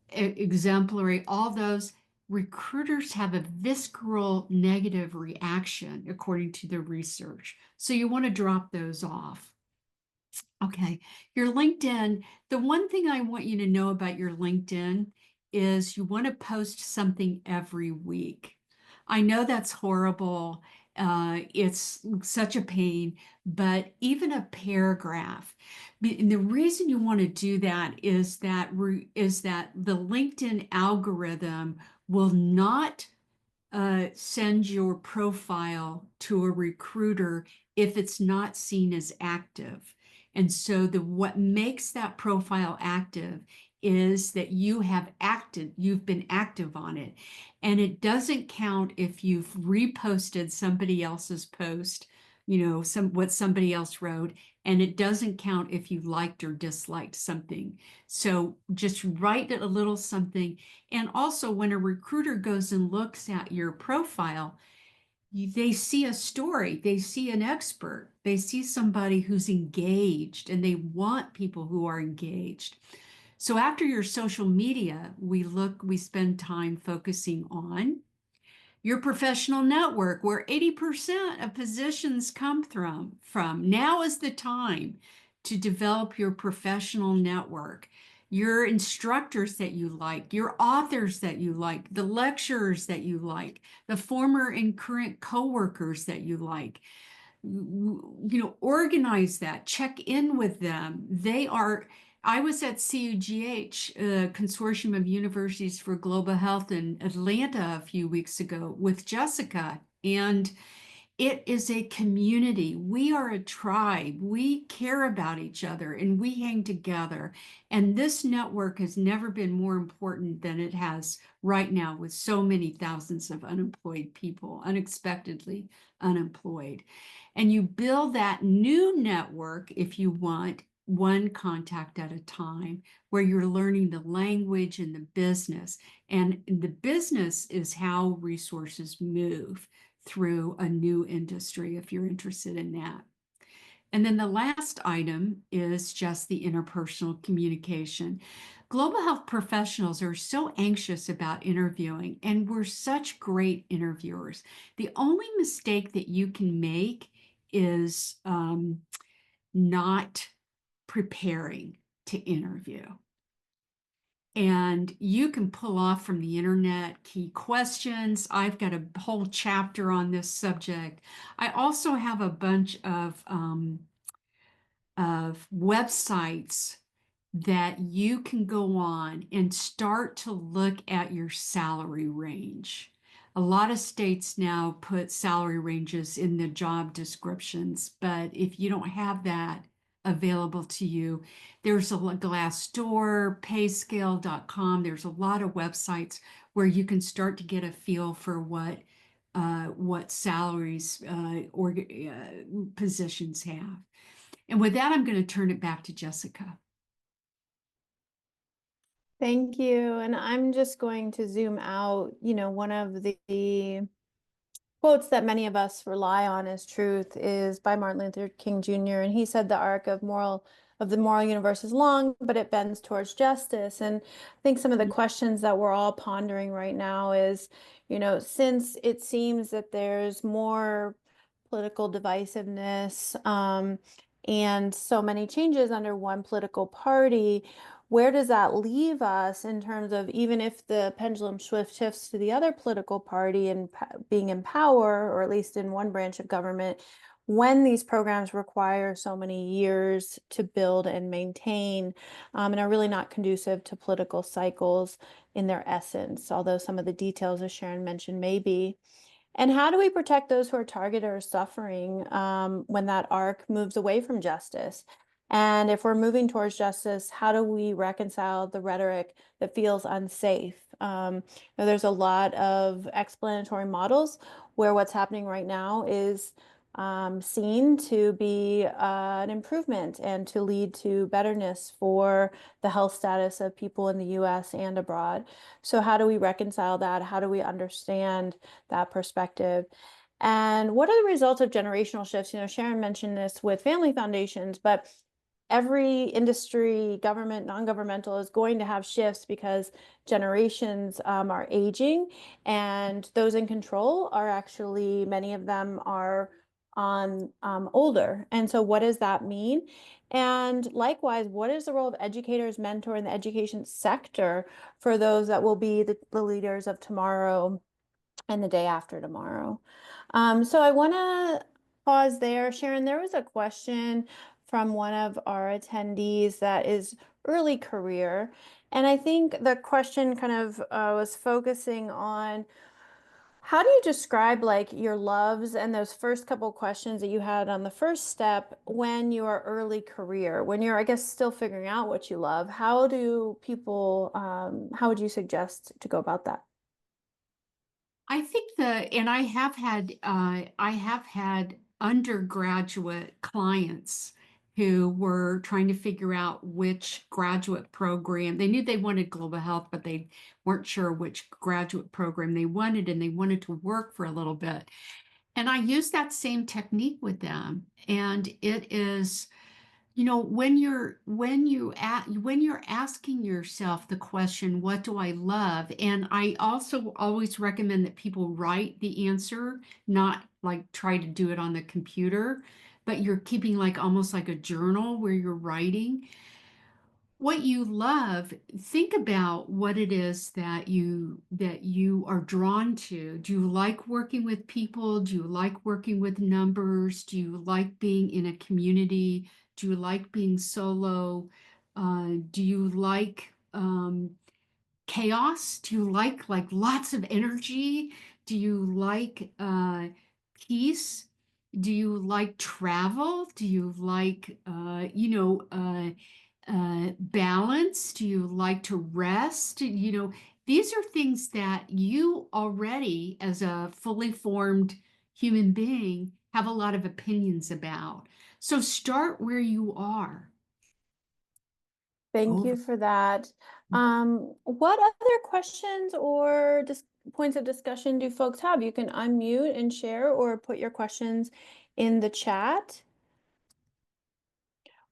exemplary, all those recruiters have a visceral negative reaction according to the research. So you want to drop those off. Okay, your LinkedIn, the one thing I want you to know about your LinkedIn is you want to post something every week. I know that's horrible. It's such a pain, but even a paragraph. And the reason you want to do that is that the LinkedIn algorithm will not send your profile to a recruiter if it's not seen as active. And so what makes that profile active is that you've been active on it. And it doesn't count if you've reposted somebody else's post, what somebody else wrote, and it doesn't count if you liked or disliked something. So just write a little something. And also, when a recruiter goes and looks at your profile, they see a story, they see an expert, they see somebody who's engaged, and they want people who are engaged. So after your social media, we spend time focusing on your professional network, where 80% of positions come from. Now is the time to develop your professional network, your instructors that you like, your authors that you like, the lecturers that you like, the former and current coworkers that you like. Organize that, check in with them. I was at CUGH, Consortium of Universities for Global Health in Atlanta a few weeks ago with Jessica, and it is a community. We are a tribe. We care about each other and we hang together. And this network has never been more important than it has right now, with so many thousands of unemployed people, unexpectedly unemployed. And you build that new network, if you want, one contact at a time, where you're learning the language and the business. And the business is how resources move through a new industry, if you're interested in that. And then the last item is just the interpersonal communication. Global health professionals are so anxious about interviewing, and we're such great interviewers. The only mistake that you can make is not preparing to interview. And you can pull off from the internet key questions. I've got a whole chapter on this subject. I also have a bunch of websites that you can go on and start to look at your salary range. A lot of states now put salary ranges in the job descriptions, but if you don't have that available to you, there's a Glassdoor, payscale.com. There's a lot of websites where you can start to get a feel for what salaries or positions have. And with that, I'm going to turn it back to Jessica. Thank you. And I'm just going to zoom out. One of the quotes that many of us rely on as truth is by Martin Luther King Jr. And he said the arc of the moral universe is long, but it bends towards justice. And I think some of the questions that we're all pondering right now is, since it seems that there's more political divisiveness, and so many changes under one political party, where does that leave us in terms of, even if the pendulum shifts to the other political party and being in power, or at least in one branch of government, when these programs require so many years to build and maintain, and are really not conducive to political cycles in their essence, although some of the details, as Sharon mentioned, may be. And how do we protect those who are targeted or suffering, when that arc moves away from justice? And if we're moving towards justice, how do we reconcile the rhetoric that feels unsafe? There's a lot of explanatory models where what's happening right now is seen to be an improvement and to lead to betterness for the health status of people in the US and abroad. So how do we reconcile that? How do we understand that perspective? And what are the results of generational shifts? Sharon mentioned this with family foundations, but every industry, government, non-governmental, is going to have shifts because generations are aging, and those in control are actually, many of them are on older. And so what does that mean? And likewise, what is the role of educators, mentor in the education sector for those that will be the leaders of tomorrow and the day after tomorrow? So I want to pause there. Sharon, there was a question from one of our attendees that is early career. And I think the question kind of was focusing on, how do you describe like your loves and those first couple questions that you had on the first step when you are early career, when you're, I guess, still figuring out what you love? How do people, how would you suggest to go about that? I think and I have had undergraduate clients who were trying to figure out which graduate program. They knew they wanted global health, but they weren't sure which graduate program they wanted, and they wanted to work for a little bit. And I use that same technique with them. And it is, when you're asking yourself the question, what do I love? And I also always recommend that people write the answer, not like try to do it on the computer, but you're keeping like almost like a journal where you're writing what you love. Think about what it is that you are drawn to. Do you like working with people? Do you like working with numbers? Do you like being in a community? Do you like being solo? Do you like chaos? Do you like lots of energy? Do you like peace? Do you like travel? Do you like balance? Do you like to rest? These are things that you already, as a fully formed human being, have a lot of opinions about. So start where you are. Thank you Over. for that. What other questions or just points of discussion do folks have? You can unmute and share or put your questions in the chat.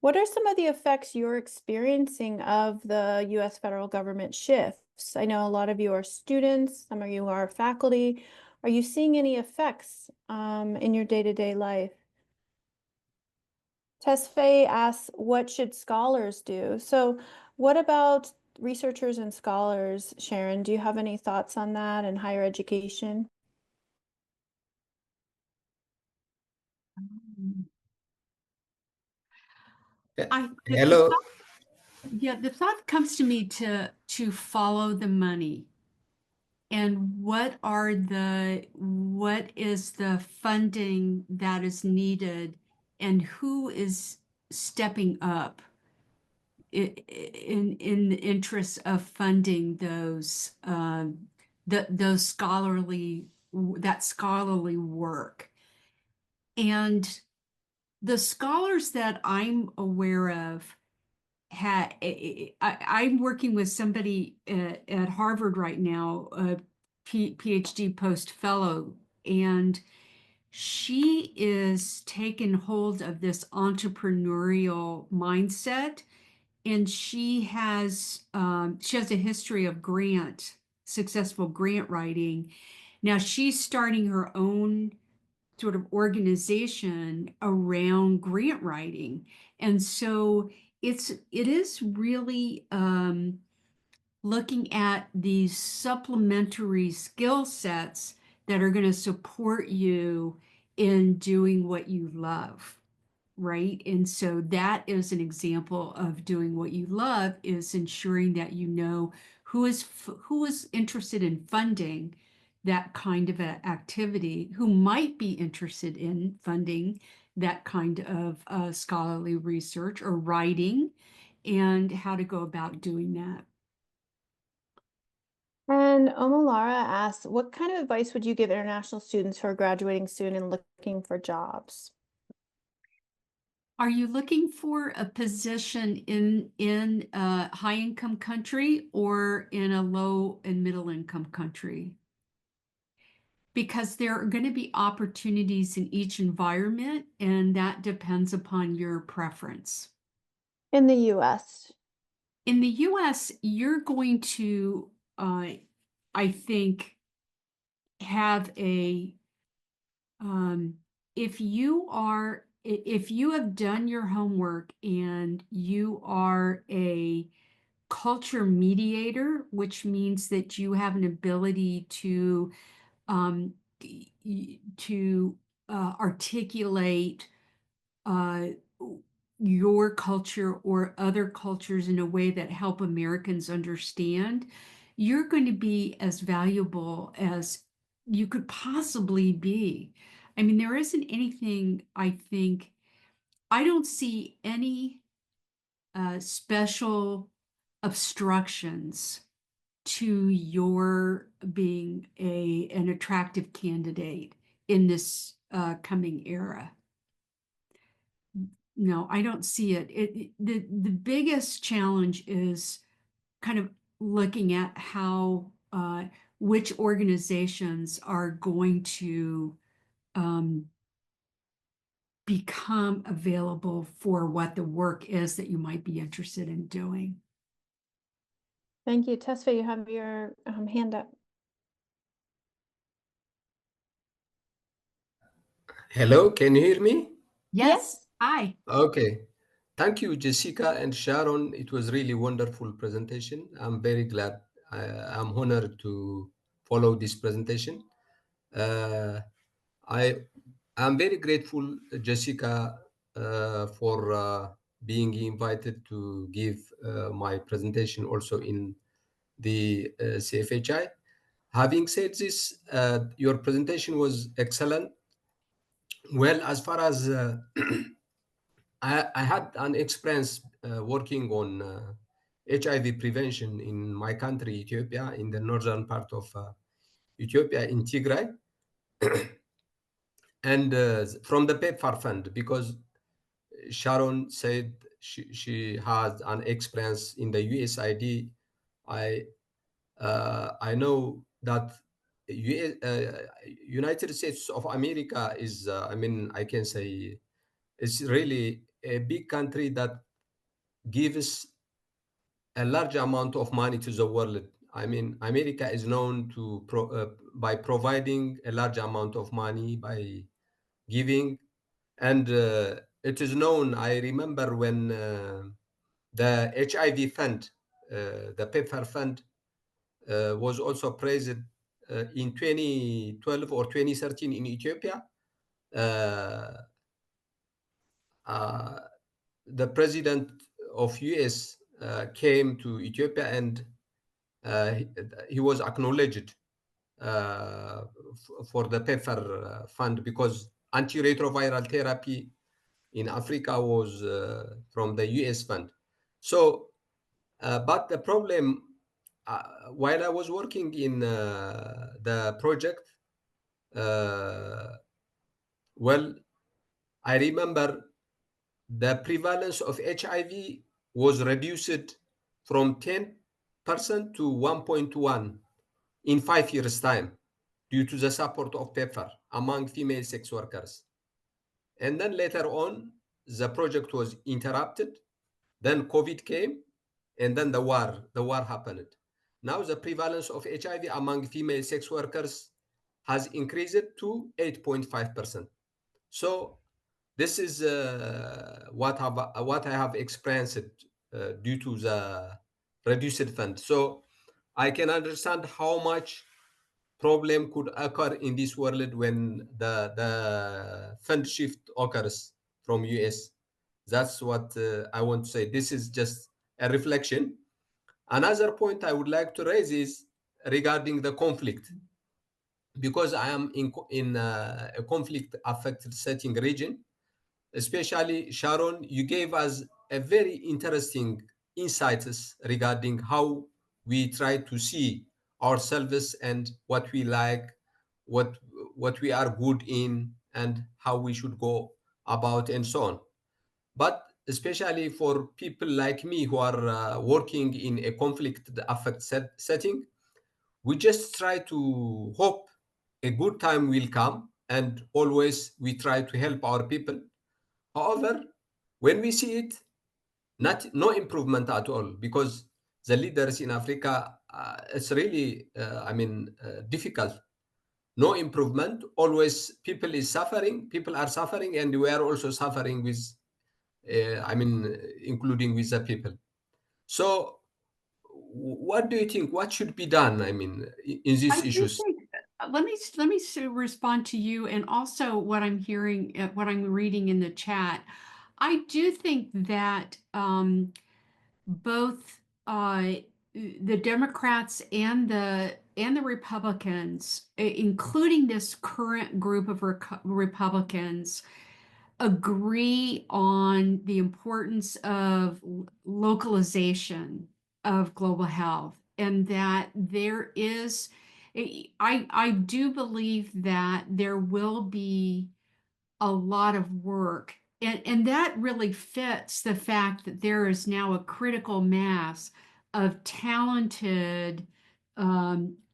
What are some of the effects you're experiencing of the US federal government shifts? I know a lot of you are students, some of you are faculty. Are you seeing any effects in your day-to-day life? Tesfaye asks, what should scholars do? So what about researchers and scholars, Sharon? Do you have any thoughts on that in higher education? I the Hello. thought, yeah, the thought comes to me to follow the money. And what is the funding that is needed, and who is stepping up in the interest of funding those scholarly that scholarly work? And the scholars that I'm aware of I'm working with somebody at Harvard right now, a PhD post fellow, and she is taking hold of this entrepreneurial mindset, and she has a history of successful grant writing. Now she's starting her own sort of organization around grant writing. And so it is really looking at these supplementary skill sets that are going to support you in doing what you love, right? And so that is an example of doing what you love, is ensuring that you know who is interested in funding that kind of activity, who might be interested in funding that kind of scholarly research or writing, and how to go about doing that. And Omolara asks, what kind of advice would you give international students who are graduating soon and looking for jobs? Are you looking for a position in a high income country or in a low and middle income country? Because there are going to be opportunities in each environment, and that depends upon your preference. In the US. In the US, you're going to, I think, have a if you have done your homework and you are a culture mediator, which means that you have an ability to um, to articulate uh, your culture or other cultures in a way that help Americans understand, you're going to be as valuable as you could possibly be. I mean, there isn't anything, I think, I don't see any special obstructions to your being an attractive candidate in this coming era. No, I don't see it. The biggest challenge is kind of looking at how which organizations are going to um, become available for what the work is that you might be interested in doing. Thank you. Tesfa, you have your hand up. Hello, can you hear me? Yes. Yes. Hi. Okay. Thank you, Jessica and Sharon. It was really wonderful presentation. I'm very glad. I'm honored to follow this presentation. Uh, I'm very grateful, Jessica, for being invited to give my presentation also in the CFHI. Having said this, your presentation was excellent. Well, as far as I had an experience working on HIV prevention in my country, Ethiopia, in the northern part of Ethiopia, in Tigray, and from the PEPFAR fund, because Sharon said she has an experience in the USID. I know that United States of America is, I mean, I can say, it's really a big country that gives a large amount of money to the world. I mean, America is known to by providing a large amount of money by giving, and it is known. I remember when the HIV fund, the PEPFAR fund, was also praised in 2012 or 2013 in Ethiopia. Uh, uh, the president of US came to Ethiopia, and he, he was acknowledged for the PEPFAR fund, because antiretroviral therapy in Africa was from the US fund. So, but the problem, while I was working in the project, well, I remember the prevalence of HIV was reduced from 10% to 1.1 in 5 years' time due to the support of PEPFAR among female sex workers. And then later on, the project was interrupted. Then COVID came, and then the war happened. Now the prevalence of HIV among female sex workers has increased to 8.5%. So this is what I have experienced due to the reduced fund. So I can understand how much problem could occur in this world when the fund shift occurs from US. That's what I want to say. This is just a reflection. Another point I would like to raise is regarding the conflict, because I am in a conflict affected setting region. Especially Sharon, you gave us a very interesting insights regarding how we try to see ourselves and what we like, what what we are good in, and how we should go about and so on. But especially for people like me who are working in a conflict affect setting, we just try to hope a good time will come, and always we try to help our people. However, when we see it, no improvement at all, because the leaders in Africa, it's really, difficult. No improvement. Always people are suffering, and we are also suffering with, including with the people. So, what do you think? What should be done? In I these do issues. think, respond to you, and also what I'm hearing, what I'm reading in the chat. I do think that both the Democrats and the Republicans, including this current group of Republicans, agree on the importance of localization of global health, and that there is, I do believe that there will be a lot of work. And that really fits the fact that there is now a critical mass of talented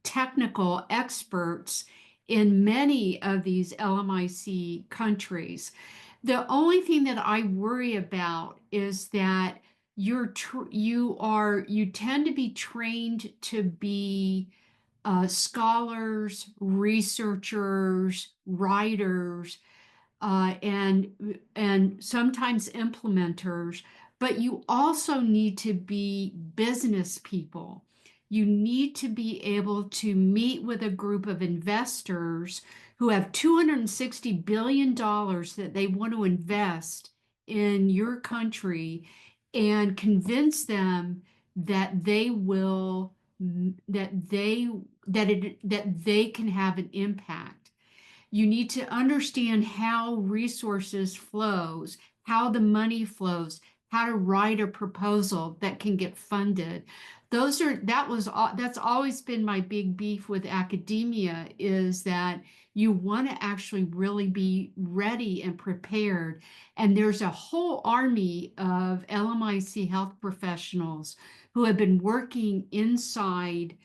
technical experts in many of these LMIC countries. The only thing that I worry about is that you tend to be trained to be scholars, researchers, writers, and sometimes implementers, but you also need to be business people. You need to be able to meet with a group of investors who have $260 billion that they want to invest in your country, and convince them that they will that they can have an impact. You need to understand how resources flows, how the money flows, how to write a proposal that can get funded. That's always been my big beef with academia, is that you want to actually really be ready and prepared. And there's a whole army of LMIC health professionals who have been working inside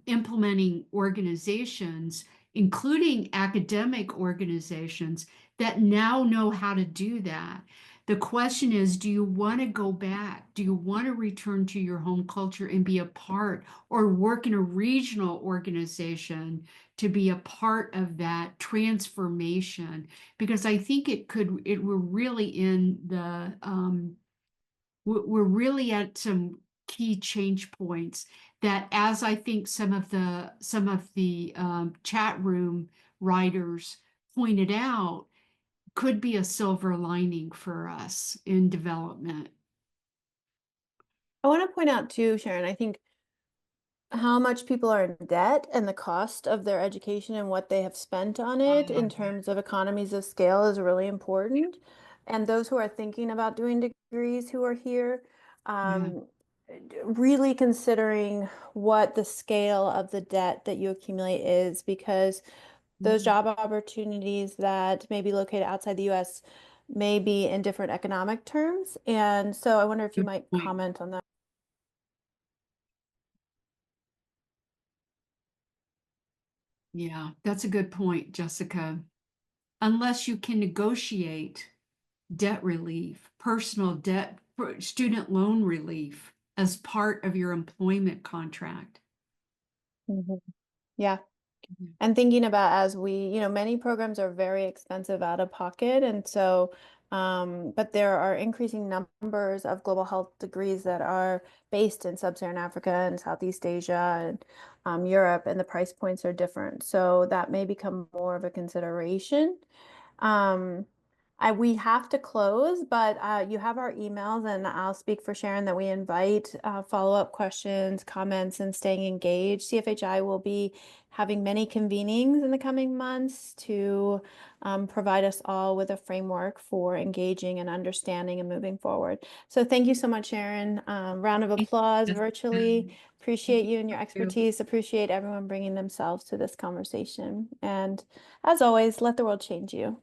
implementing organizations, including academic organizations, that now know how to do that. The question is, do you want to go back? Do you want to return to your home culture and be a part, or work in a regional organization to be a part of that transformation? Because I think we're really we're really at some key change points that, as I think some of the chat room writers pointed out, could be a silver lining for us in development. I want to point out too, Sharon, I think how much people are in debt and the cost of their education and what they have spent on it in terms of economies of scale is really important. And those who are thinking about doing degrees who are here, really considering what the scale of the debt that you accumulate is, because those job opportunities that may be located outside the US may be in different economic terms. And so I wonder if you Good might point. comment on that. Yeah, that's a good point, Jessica. Unless you can negotiate debt relief, personal debt, student loan relief as part of your employment contract. Mhm. Yeah. Mhm. And thinking about as many programs are very expensive out of pocket. And so, but there are increasing numbers of global health degrees that are based in Sub-Saharan Africa and Southeast Asia and Europe, and the price points are different. So that may become more of a consideration. Um, we have to close, but you have our emails, and I'll speak for Sharon that we invite follow-up questions, comments, and staying engaged. CFHI will be having many convenings in the coming months to provide us all with a framework for engaging and understanding and moving forward. So thank you so much, Sharon. Round of applause virtually. Appreciate you and your expertise. Appreciate everyone bringing themselves to this conversation. And as always, let the world change you.